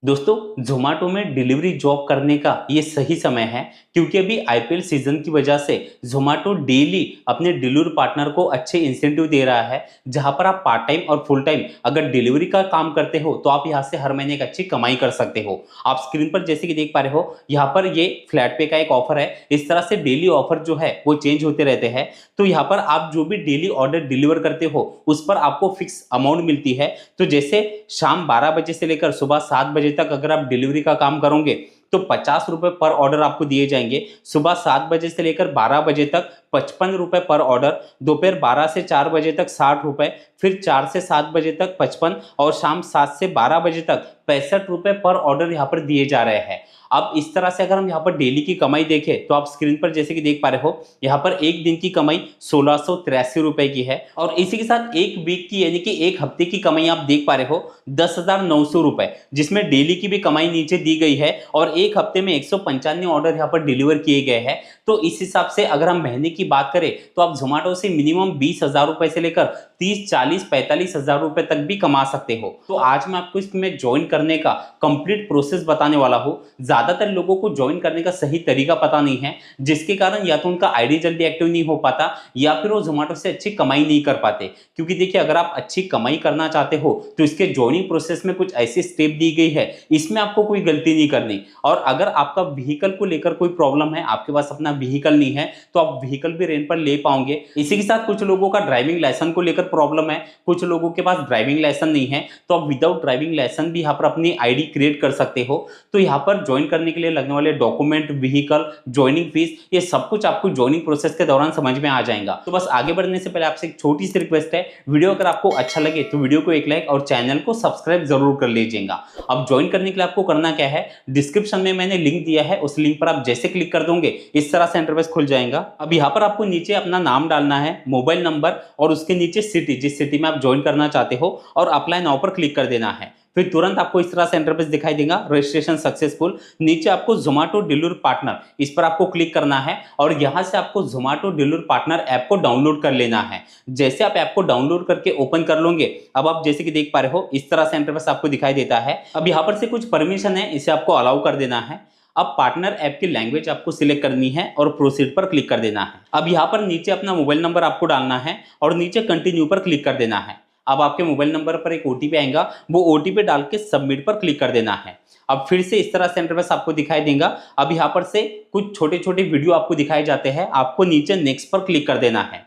दोस्तों ज़ोमैटो में delivery job करने का ये सही समय है क्योंकि अभी आईपीएल सीजन की वजह से ज़ोमैटो डेली अपने डिलीवरी पार्टनर को अच्छे इंसेंटिव दे रहा है। जहां पर आप पार्ट टाइम और फुल टाइम अगर डिलीवरी का काम करते हो तो आप यहां से हर महीने एक अच्छी कमाई कर सकते हो। आप स्क्रीन पर जैसे कि देख पा रहे हो यहाँ पर ये फ्लैट पे का एक ऑफर है। इस तरह से डेली ऑफर जो है वो चेंज होते रहते हैं। तो यहाँ पर आप जो भी डेली ऑर्डर डिलीवर करते हो उस पर आपको फिक्स अमाउंट मिलती है। तो जैसे शाम 12 बजे से लेकर सुबह 7 बजे तक अगर आप डिलीवरी का काम करोगे तो 50 रुपए पर ऑर्डर आपको दिए जाएंगे। सुबह 7 बजे से लेकर 12 बजे तक 55 रुपए पर ऑर्डर, दोपहर 12 से 4 बजे तक 60 रुपए, फिर 4 से 7 बजे तक 55 और शाम 7 से 12 बजे तक 65 रुपए पर ऑर्डर यहाँ पर दिए जा रहे हैं। अब इस तरह से अगर हम यहाँ पर डेली की कमाई देखें तो आप स्क्रीन पर जैसे कि देख पा रहे हो यहाँ पर एक दिन की कमाई 1683 रुपए की है और इसी के साथ एक वीक की यानी कि एक हफ्ते की कमाई आप देख पा रहे हो 10,900 रुपए, जिसमें डेली की भी कमाई नीचे दी गई है और एक हफ्ते में 195 ऑर्डर यहाँ पर डिलीवर किए गए हैं। तो इस हिसाब से अगर हम महीने की बात करें तो आप जोमेटो से मिनिमम 20,000 रुपए से लेकर 30, 40, 45,000 रुपए तक भी कमा सकते हो। तो आज मैं आपको इसमें ज्वाइन करने का कंप्लीट प्रोसेस बताने वाला हूँ। ज्यादातर लोगों को ज्वाइन करने का सही तरीका पता नहीं है, जिसके कारण या तो उनका आईडी जल्दी एक्टिव नहीं हो पाता या फिर वो जोमेटो से अच्छी कमाई नहीं कर पाते। क्योंकि देखिए अगर आप अच्छी कमाई करना चाहते हो तो इसके ज्वाइनिंग प्रोसेस में कुछ ऐसी स्टेप दी गई है, इसमें आपको कोई गलती नहीं करनी। और अगर आपका व्हीकल को लेकर कोई प्रॉब्लम है, आपके पास अपना व्हीकल नहीं है, तो आप व्हीकल भी रेंट पर ले पाओगे। इसी के साथ कुछ लोगों का ड्राइविंग लाइसेंस को लेकर प्रॉब्लम है, कुछ लोगों के पास ड्राइविंग लाइसेंस नहीं है, तो आप विदाउट ड्राइविंग लाइसेंस भी यहाँ पर अपनी आईडी क्रिएट कर सकते हो। तो यहाँ पर ज्वाइन करने के लिए लगने वाले डॉक्यूमेंट, व्हीकल, ज्वाइनिंग फीस, ये सब कुछ आपको ज्वाइनिंग प्रोसेस के दौरान समझ में आ जाएगा। तो बस आगे बढ़ने से पहले आपसे एक छोटी सी रिक्वेस्ट है, वीडियो अगर आपको अच्छा लगे तो वीडियो को एक लाइक और चैनल को सब्सक्राइब जरूर कर लीजिएगा। अब ज्वाइन करने के लिए आपको करना क्या है, डिस्क्रिप्शन में मैंने लिंक दिया है, उस लिंक पर आप जैसे क्लिक कर दोगे इस तरह से इंटरफेस खुल जाएगा। अब यहाँ पर आपको नीचे अपना नाम डालना है, मोबाइल नंबर और उसके नीचे सिटी, जिस सिटी में आप ज्वाइन करना चाहते हो, और अप्लाई नाउ पर क्लिक कर देना है। फिर तुरंत आपको इस तरह से इंटरफेस दिखाई देगा, रजिस्ट्रेशन सक्सेसफुल। नीचे आपको जोमेटो डिलीवरी पार्टनर, इस पर आपको क्लिक करना है और यहां से आपको जोमेटो डिलीवरी पार्टनर ऐप को डाउनलोड कर लेना है। जैसे आप ऐप को डाउनलोड करके ओपन कर लोगे, अब आप जैसे कि देख पा रहे हो इस तरह से इंटरफेस आपको दिखाई देता है। अब यहाँ पर से कुछ परमिशन है, इसे आपको अलाउ कर देना है। अब पार्टनर ऐप की लैंग्वेज आपको सिलेक्ट करनी है और प्रोसीड पर क्लिक कर देना है। अब यहाँ पर नीचे अपना मोबाइल नंबर आपको डालना है और नीचे कंटिन्यू पर क्लिक कर देना है। अब आपके मोबाइल नंबर पर एक ओटीपी आएगा, वो ओटीपी डाल के सबमिट पर क्लिक कर देना है। अब फिर से इस तरह से इंटरफेस आपको दिखाई देगा। अब यहाँ पर से कुछ छोटे छोटे वीडियो आपको दिखाए जाते हैं, आपको नीचे नेक्स्ट पर क्लिक कर देना है।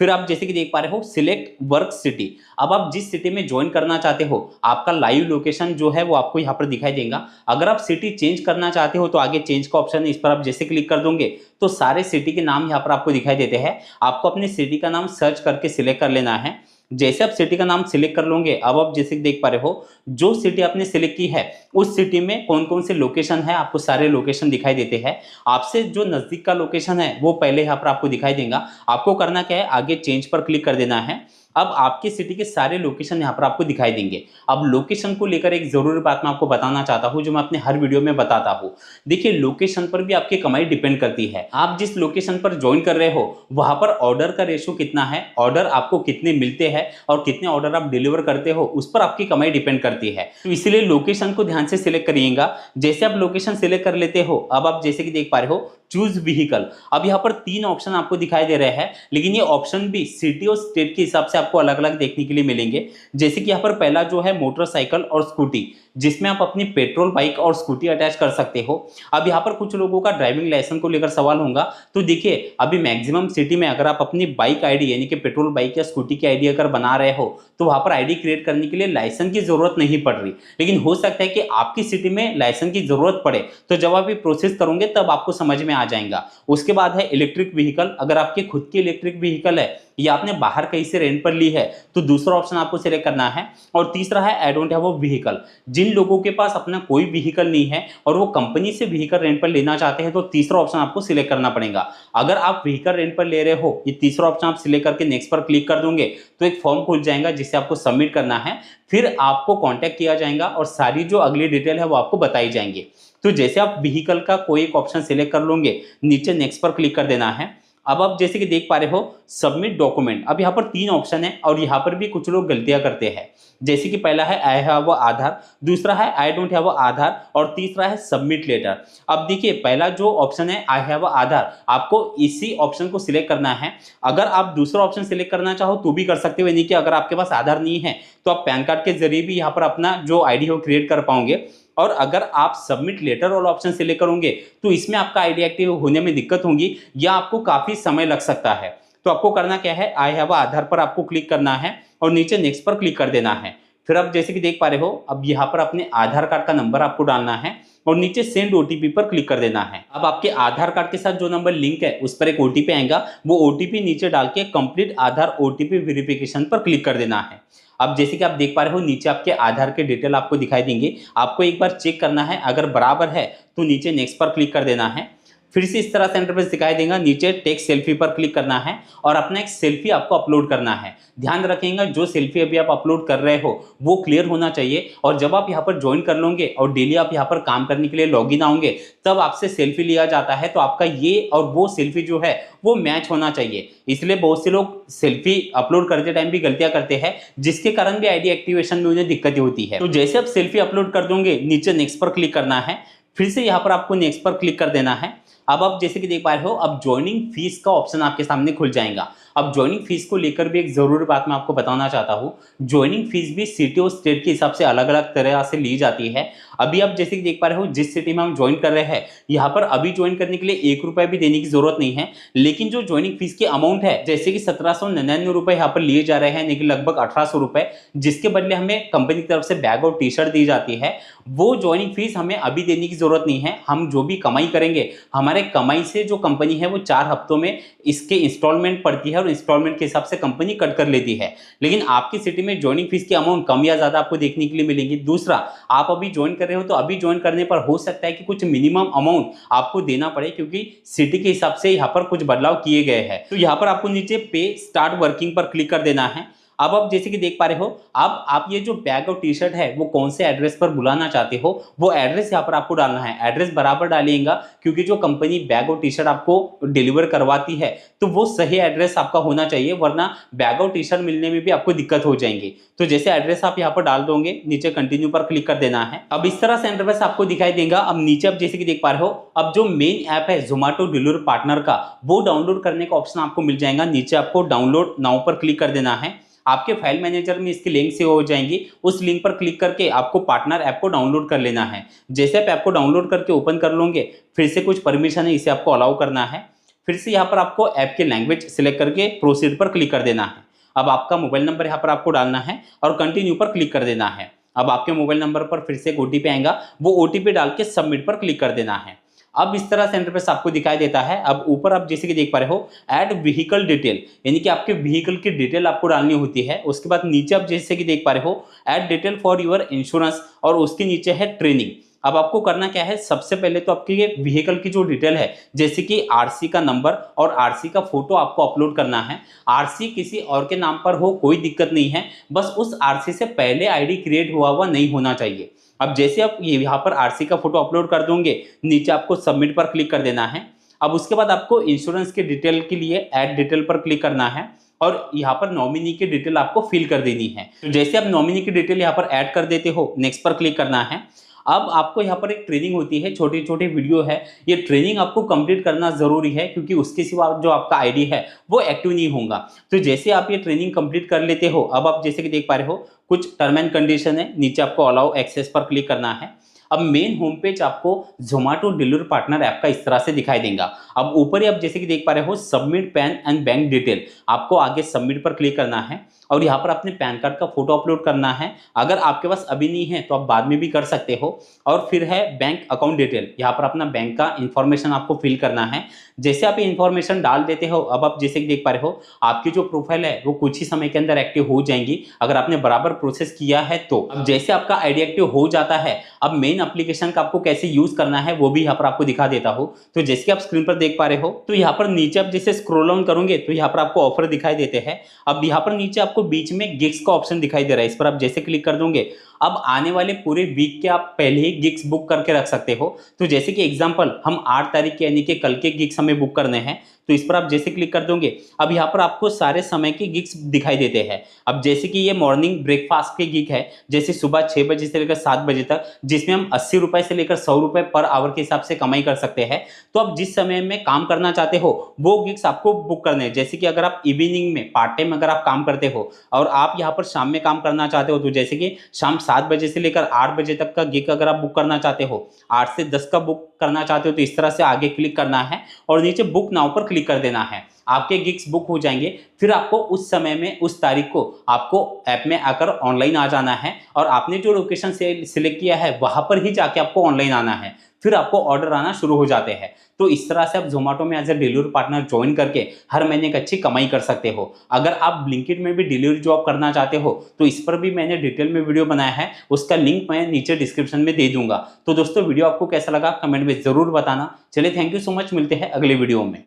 फिर आप जैसे कि देख पा रहे हो सिलेक्ट वर्क सिटी। अब आप जिस सिटी में ज्वाइन करना चाहते हो आपका लाइव लोकेशन जो है वो आपको यहाँ पर दिखाई देगा। अगर आप सिटी चेंज करना चाहते हो तो आगे चेंज का ऑप्शन है, इस पर आप जैसे क्लिक कर दोगे तो सारे सिटी के नाम यहाँ पर आपको दिखाई देते हैं। आपको अपनी सिटी का नाम सर्च करके सिलेक्ट कर लेना है। जैसे आप सिटी का नाम सिलेक्ट कर लोगे, अब आप जैसे देख पा रहे हो जो सिटी आपने सिलेक्ट की है उस सिटी में कौन कौन से लोकेशन है, आपको सारे लोकेशन दिखाई देते हैं। आपसे जो नजदीक का लोकेशन है वो पहले यहाँ पर आपको दिखाई देगा। आपको करना क्या है, आगे चेंज पर क्लिक कर देना है। अब आपके सिटी के सारे लोकेशन यहाँ पर आपको दिखाई देंगे। अब लोकेशन को लेकर एक जरूरी बात मैं आपको बताना चाहता हूँ, जो मैं अपने हर वीडियो में बताता हूँ। देखिए लोकेशन पर भी आपकी कमाई डिपेंड करती है। आप जिस लोकेशन पर ज्वाइन कर रहे हो वहां पर ऑर्डर का रेशियो कितना है, ऑर्डर आपको कितने मिलते हैं और कितने ऑर्डर आप डिलीवर करते हो, उस पर आपकी कमाई डिपेंड करती है। तो इसलिए लोकेशन को ध्यान से सिलेक्ट करिएगा। जैसे आप लोकेशन सिलेक्ट कर लेते हो, अब आप जैसे कि देख पा रहे हो चूज व्हीकल। अब यहाँ पर 3 ऑप्शन आपको दिखाई दे रहे हैं, लेकिन ये ऑप्शन भी सिटी और स्टेट के हिसाब से आपको अलग अलग देखने के लिए मिलेंगे। जैसे कि यहाँ पर पहला जो है मोटरसाइकिल और स्कूटी, जिसमें आप अपनी पेट्रोल बाइक और स्कूटी अटैच कर सकते हो। अब यहाँ पर कुछ लोगों का ड्राइविंग लाइसेंस को लेकर सवाल होगा, तो देखिए अभी मैक्सिमम सिटी में अगर आप अपनी बाइक आईडी यानी कि पेट्रोल बाइक या स्कूटी की आईडी अगर बना रहे हो तो वहां पर आईडी क्रिएट करने के लिए लाइसेंस की जरूरत नहीं पड़ रही। लेकिन हो सकता है कि आपकी सिटी में लाइसेंस की जरूरत पड़े, तो जब आप ये प्रोसेस करोगे तब आपको समझ में आ जाएगा। उसके बाद है इलेक्ट्रिक व्हीकल। अगर आपकी खुद की इलेक्ट्रिक व्हीकल है या आपने बाहर कहीं से रेंट पर ली है तो दूसरा ऑप्शन आपको सिलेक्ट करना है। और तीसरा है I don't have a vehicle. जिन लोगों के पास अपना कोई व्हीकल नहीं है और वो कंपनी से व्हीकल रेंट पर लेना चाहते हैं तो तीसरा ऑप्शन आपको सिलेक्ट करना पड़ेगा। अगर आप व्हीकल रेंट पर ले रहे हो, ये तीसरा ऑप्शन आप सिलेक्ट करके नेक्स्ट पर क्लिक कर दोगे तो एक फॉर्म खुल जाएगा जिसे आपको सबमिट करना है। फिर आपको कॉन्टैक्ट किया जाएगा और सारी जो अगली डिटेल है वो आपको बताई जाएंगी। तो जैसे आप व्हीकल का कोई एक ऑप्शन सिलेक्ट कर लोगे, नीचे नेक्स्ट पर क्लिक कर देना है। अब आप जैसे कि देख पा रहे हो सबमिट डॉक्यूमेंट, अब यहाँ पर 3 ऑप्शन है और यहाँ पर भी कुछ लोग गलतियां करते हैं। जैसे कि पहला है आई हैव आधार, दूसरा है आई डोंट हैव आधार और तीसरा है सबमिट लेटर। अब देखिए पहला जो ऑप्शन है आई हैव आधार, आपको इसी ऑप्शन को सिलेक्ट करना है। अगर आप दूसरा ऑप्शन सिलेक्ट करना चाहो तो भी कर सकते हो, यानी कि अगर आपके पास आधार नहीं है तो आप पैन कार्ड के जरिए भी यहाँ पर अपना जो आईडी है वो क्रिएट कर पाओगे। और अगर आप सबमिट लेटर वाला ऑप्शन सिलेक्ट करोगे तो इसमें आपका आईडी एक्टिव होने में दिक्कत होगी या आपको काफी समय लग सकता है। तो आपको करना क्या है, आई हैव आधार पर आपको क्लिक करना है और नीचे नेक्स्ट पर क्लिक कर देना है। फिर आप जैसे कि देख पा रहे हो अब यहाँ पर अपने आधार कार्ड का नंबर आपको डालना है और नीचे सेंड ओटीपी पर क्लिक कर देना है। अब आपके आधार कार्ड के साथ जो नंबर लिंक है उस पर एक ओटीपी आएगा, वो ओटीपी नीचे डाल के कंप्लीट आधार ओटीपी वेरिफिकेशन पर क्लिक कर देना है। अब जैसे कि आप देख पा रहे हो नीचे आपके आधार के डिटेल आपको दिखाई देंगे, आपको एक बार चेक करना है, अगर बराबर है तो नीचे नेक्स्ट पर क्लिक कर देना है। फिर से इस तरह से इंटरफेस दिखाई देगा, नीचे टेक सेल्फी पर क्लिक करना है और अपना एक सेल्फी आपको अपलोड करना है। ध्यान रखिएगा जो सेल्फी अभी आप अपलोड कर रहे हो वो क्लियर होना चाहिए, और जब आप यहाँ पर ज्वाइन कर लोगे और डेली आप यहाँ पर काम करने के लिए लॉगिन आओगे तब आपसे सेल्फी लिया जाता है, तो आपका ये और वो सेल्फी जो है वो मैच होना चाहिए। इसलिए बहुत से लोग सेल्फी अपलोड करते टाइम भी गलतियां करते हैं, जिसके कारण भी आईडी एक्टिवेशन में उन्हें दिक्कतें होती है। तो जैसे आप सेल्फी अपलोड कर दोगे नीचे नेक्स्ट पर क्लिक करना है, फिर से यहाँ पर आपको नेक्स्ट पर क्लिक कर देना है। अब आप जैसे कि देख पा रहे हो अब ज्वाइनिंग फीस का ऑप्शन आपके सामने खुल जाएगा। अब ज्वाइनिंग फीस को लेकर भी एक जरूरी बात मैं आपको बताना चाहता हूँ, ज्वाइनिंग फीस भी सिटी और स्टेट के हिसाब से अलग अलग तरह से ली जाती है। अभी आप जैसे कि देख पा रहे हो जिस सिटी में हम ज्वाइन कर रहे हैं यहाँ पर अभी ज्वाइन करने के लिए 1 रुपए भी देने की जरूरत नहीं है, लेकिन जो ज्वाइनिंग फीस की अमाउंट है जैसे कि 1799 रुपए यहाँ पर लिए जा रहे हैं, लेकिन लगभग 1800 रुपए, जिसके बदले हमें कंपनी की तरफ से बैग और टी शर्ट दी जाती है, वो ज्वाइनिंग फीस हमें अभी देने की जरूरत नहीं है। हम जो भी कमाई करेंगे हमारे कमाई से जो कंपनी है वो 4 हफ्तों में इसके इंस्टॉलमेंट पड़ती है और इंस्टॉलमेंट के हिसाब से कंपनी कट कर लेती है। लेकिन आपकी सिटी में ज्वाइनिंग फीस की अमाउंट कम या ज्यादा आपको देखने के लिए मिलेगी। दूसरा, आप अभी ज्वाइन कर रहे हो तो अभी ज्वाइन करने पर हो सकता है कि कुछ मिनिमम अमाउंट आपको देना पड़े, क्योंकि सिटी के हिसाब से यहाँ पर कुछ बदलाव किए गए हैं। तो यहाँ पर आपको नीचे पे स्टार्ट वर्किंग पर क्लिक कर देना है। अब आप जैसे कि देख पा रहे हो अब आप ये जो बैग और टी शर्ट है वो कौन से एड्रेस पर बुलाना चाहते हो वो एड्रेस यहाँ पर आपको डालना है। एड्रेस बराबर डालिएगा, क्योंकि जो कंपनी बैग और टी शर्ट आपको डिलीवर करवाती है तो वो सही एड्रेस आपका होना चाहिए, वरना बैग और टी शर्ट मिलने में भी आपको दिक्कत हो जाएंगी। तो जैसे एड्रेस आप यहाँ पर डाल दोगे नीचे कंटिन्यू पर क्लिक कर देना है। अब इस तरह से इंटरफेस आपको दिखाई देगा। अब नीचे आप जैसे कि देख पा रहे हो अब जो मेन ऐप है जोमेटो डिलीवरी पार्टनर का वो डाउनलोड करने का ऑप्शन आपको मिल जाएगा। नीचे आपको डाउनलोड नाउ पर क्लिक कर देना है। आपके फाइल मैनेजर में इसकी लिंक से हो जाएंगी, उस लिंक पर क्लिक करके आपको पार्टनर ऐप को डाउनलोड कर लेना है। जैसे आप ऐप को डाउनलोड करके ओपन कर लोगे फिर से कुछ परमिशन है इसे आपको अलाउ करना है। फिर से यहाँ पर आपको ऐप के लैंग्वेज सिलेक्ट करके प्रोसीड पर क्लिक कर देना है। अब आपका मोबाइल नंबर यहाँ पर आपको डालना है और कंटिन्यू पर क्लिक कर देना है। अब आपके मोबाइल नंबर पर फिर से एक ओटीपी आएगा, वो ओटीपी डाल के सबमिट पर क्लिक कर देना है। अब इस तरह से इंटरफेस आपको दिखाई देता है। अब ऊपर आप जैसे कि देख पा रहे हो ऐड व्हीकल डिटेल, यानी कि आपके व्हीकल की डिटेल आपको डालनी होती है। उसके बाद नीचे आप जैसे कि देख पा रहे हो add detail for your insurance और उसके नीचे है ट्रेनिंग। अब आपको करना क्या है, सबसे पहले तो आपके ये व्हीकल की जो डिटेल है जैसे कि आरसी का नंबर और आरसी का फोटो आपको अपलोड करना है। आरसी किसी और के नाम पर हो कोई दिक्कत नहीं है, बस उस आरसी से पहले आईडी क्रिएट हुआ नहीं होना चाहिए। अब जैसे आप ये यहाँ पर आरसी का फोटो अपलोड कर दोगे नीचे आपको सबमिट पर क्लिक कर देना है। अब उसके बाद आपको इंश्योरेंस की डिटेल के लिए ऐड डिटेल पर क्लिक करना है और यहाँ पर नॉमिनी की डिटेल आपको फिल कर देनी है। तो जैसे आप नॉमिनी की डिटेल यहाँ पर ऐड कर देते हो नेक्स्ट पर क्लिक करना है। अब आपको यहाँ पर एक ट्रेनिंग होती है, छोटी छोटी वीडियो है, ये ट्रेनिंग आपको कंप्लीट करना जरूरी है क्योंकि उसके सिवा जो आपका आईडी है वो एक्टिव नहीं होगा। तो जैसे आप ये ट्रेनिंग कंप्लीट कर लेते हो, अब आप जैसे कि देख पा रहे हो कुछ टर्म एंड कंडीशन है, नीचे आपको अलाउ एक्सेस पर क्लिक करना है। अब मेन होम पेज आपको जोमेटो डिलीवरी पार्टनर ऐप का इस तरह से दिखाई देगा। अब ऊपर ही आप जैसे कि देख पा रहे हो submit pan and bank detail, आपको आगे सबमिट पर क्लिक करना है और यहाँ पर अपने पैन कार्ड का फोटो अपलोड करना है। अगर आपके पास अभी नहीं है तो आप बाद में भी कर सकते हो। और फिर है बैंक अकाउंट डिटेल, यहाँ पर अपना बैंक का इंफॉर्मेशन आपको फिल करना है। जैसे आप ये इंफॉर्मेशन डाल देते हो, अब आप जैसे कि देख पा रहे हो आपकी जो प्रोफाइल है वो कुछ ही समय के अंदर एक्टिव हो जाएंगी अगर आपने बराबर प्रोसेस किया है तो। अब जैसे आपका आईडी एक्टिव हो जाता है, अब मेन एप्लीकेशन का आपको कैसे यूज करना है वो भी यहाँ पर आपको दिखा देता हूँ। तो जैसे कि आप स्क्रीन पर देख पा रहे हो तो यहाँ पर नीचे आप जैसे स्क्रॉल डाउन करोगे तो यहाँ पर आपको ऑफर दिखाई देते हैं। अब यहाँ पर नीचे आपको बीच में गिग्स का ऑप्शन दिखाई दे रहा है, इस पर आप जैसे क्लिक कर दोगे अब आने वाले पूरे वीक के आप पहले ही गिग्स बुक करके रख सकते हो। तो जैसे कि एग्जांपल हम 8 तारीख के यानी कि कल के गिग्स हमें बुक करने हैं, तो इस पर आप जैसे क्लिक कर दोगे, अब यहाँ पर आपको सारे समय के गिग्स दिखाई देते हैं। अब जैसे कि ये मॉर्निंग ब्रेकफास्ट के गिग है, जैसे सुबह 6 बजे से लेकर 7 बजे तक, जिसमें हम 80 रुपए से लेकर 100 रुपए पर आवर के हिसाब से कमाई कर सकते हैं। तो आप जिस समय में काम करना चाहते हो वो गिग्स आपको बुक करने हैं। जैसे कि अगर आप इवनिंग में पार्ट टाइम अगर आप काम करते हो और आप यहाँ पर शाम में काम करना चाहते हो, तो जैसे कि शाम 7 बजे से लेकर 8 बजे तक का गिग अगर आप बुक करना चाहते हो, 8 से 10 का बुक करना चाहते हो, तो इस तरह से आगे क्लिक करना है और नीचे बुक नाउ पर क्लिक कर देना है। आपके गिग्स बुक हो जाएंगे। फिर आपको उस समय में उस तारीख को आपको ऐप में आकर ऑनलाइन आ जाना है और आपने जो लोकेशन से सिलेक्ट किया है वहां पर ही जाके आपको ऑनलाइन आना है। फिर आपको ऑर्डर आना शुरू हो जाते हैं। तो इस तरह से आप जोमेटो में as a delivery partner join करके हर महीने एक अच्छी कमाई कर सकते हो। अगर आप ब्लिंकिट में भी डिलीवरी जॉब करना चाहते हो तो इस पर भी मैंने डिटेल में वीडियो बनाया है, उसका लिंक मैं नीचे डिस्क्रिप्शन में दे दूंगा। तो दोस्तों वीडियो आपको कैसा लगा कमेंट में जरूर बताना। चलिए थैंक यू सो मच, मिलते हैं अगले वीडियो में।